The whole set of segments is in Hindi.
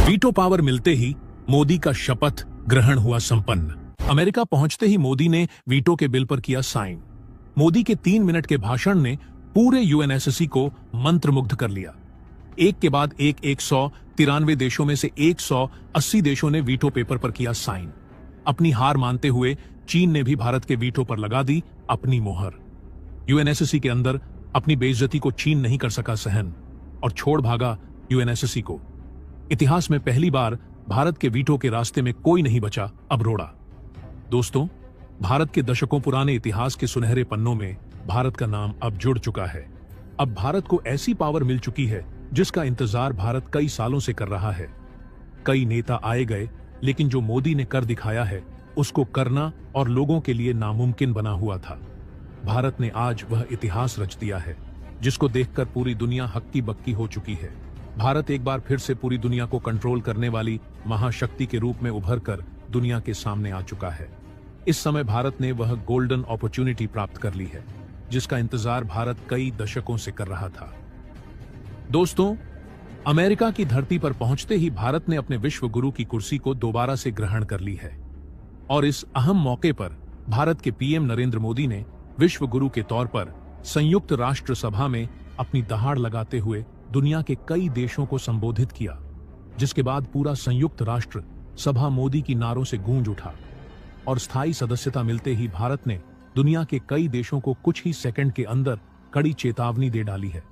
वीटो पावर मिलते ही मोदी का शपथ ग्रहण हुआ संपन्न। अमेरिका पहुंचते ही मोदी ने वीटो के बिल पर किया साइन। मोदी के 3 मिनट के भाषण ने पूरे यूएनएससी को मंत्रमुग्ध कर लिया। एक के बाद एक 193 देशों में से 180 देशों ने वीटो पेपर पर किया साइन। अपनी हार मानते हुए चीन ने भी भारत के वीटो पर लगा दी अपनी मोहर। यूएनएससी के अंदर अपनी बेइज्जती को चीन नहीं कर सका सहन और छोड़ भागा यूएनएससी को। इतिहास में पहली बार भारत के वीटो के रास्ते में कोई नहीं बचा अब रोड़ा। दोस्तों, भारत के दशकों पुराने इतिहास के सुनहरे पन्नों में भारत का नाम अब जुड़ चुका है। अब भारत को ऐसी पावर मिल चुकी है जिसका इंतजार भारत कई सालों से कर रहा है। कई नेता आए गए, लेकिन जो मोदी ने कर दिखाया है उसको करना और लोगों के लिए नामुमकिन बना हुआ था। भारत ने आज वह इतिहास रच दिया है जिसको देखकर पूरी दुनिया हक्की बक्की हो चुकी है। भारत एक बार फिर से पूरी दुनिया को कंट्रोल करने वाली महाशक्ति के रूप में उभर कर दुनिया के सामने आ चुका है। इस समय भारत ने वह गोल्डन अपॉर्चुनिटी प्राप्त कर ली है जिसका इंतजार भारत कई दशकों से कर रहा था। दोस्तों, अमेरिका की धरती पर पहुंचते ही भारत ने अपने विश्व गुरु की कुर्सी को दोबारा से ग्रहण कर ली है और इस अहम मौके पर भारत के पीएम नरेंद्र मोदी ने विश्व गुरु के तौर पर संयुक्त राष्ट्र सभा में अपनी दहाड़ लगाते हुए दुनिया के कई देशों को संबोधित किया, जिसके बाद पूरा संयुक्त राष्ट्र सभा मोदी की नारों से गूंज उठा और स्थायी सदस्यता मिलते ही भारत ने दुनिया के कई देशों को कुछ ही सेकंड के अंदर कड़ी चेतावनी दे डाली है,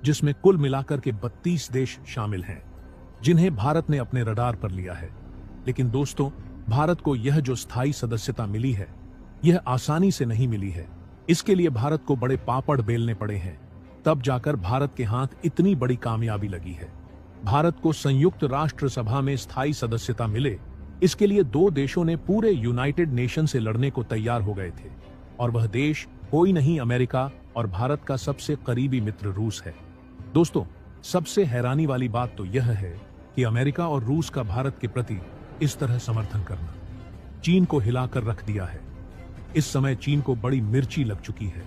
जिसमें कुल मिलाकर के 32 देश शामिल हैं जिन्हें भारत ने अपने रडार पर लिया है। लेकिन दोस्तों, भारत को यह जो स्थायी सदस्यता मिली है यह आसानी से नहीं मिली है। इसके लिए भारत को बड़े पापड़ बेलने पड़े हैं, तब जाकर भारत के हाथ इतनी बड़ी कामयाबी लगी है। भारत को संयुक्त राष्ट्र सभा में स्थायी सदस्यता मिले, इसके लिए 2 देशों ने पूरे यूनाइटेड नेशन से लड़ने को तैयार हो गए थे और वह देश कोई नहीं अमेरिका और भारत का सबसे करीबी मित्र रूस है। दोस्तों, सबसे हैरानी वाली बात तो यह है कि अमेरिका और रूस का भारत के प्रति इस तरह समर्थन करना चीन को हिलाकर रख दिया है। इस समय चीन को बड़ी मिर्ची लग चुकी है।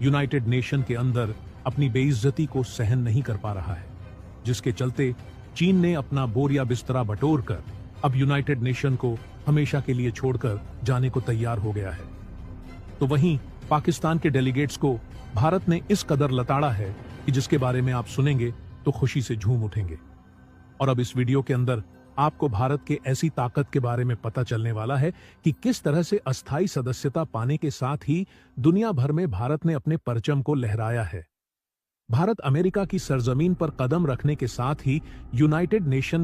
यूनाइटेड नेशन के अंदर अपनी बेइज्जती को सहन नहीं कर पा रहा है, जिसके चलते चीन ने अपना बोरिया बिस्तरा बटोर कर अब यूनाइटेड नेशन को हमेशा के लिए छोड़कर जाने को तैयार हो गया है। तो वहीं पाकिस्तान के डेलीगेट्स को भारत ने इस कदर लताड़ा है कि जिसके बारे में आप सुनेंगे तो खुशी से झूम उठेंगे। और अब इस वीडियो के अंदर आपको भारत के ऐसी ताकत के बारे में पता चलने वाला है कि किस तरह से अस्थायी सदस्यता पाने के साथ ही दुनिया भर में भारत ने अपने परचम को लहराया है। भारत अमेरिका की सरजमीन पर कदम रखने के साथ ही यूनाइटेड नेशन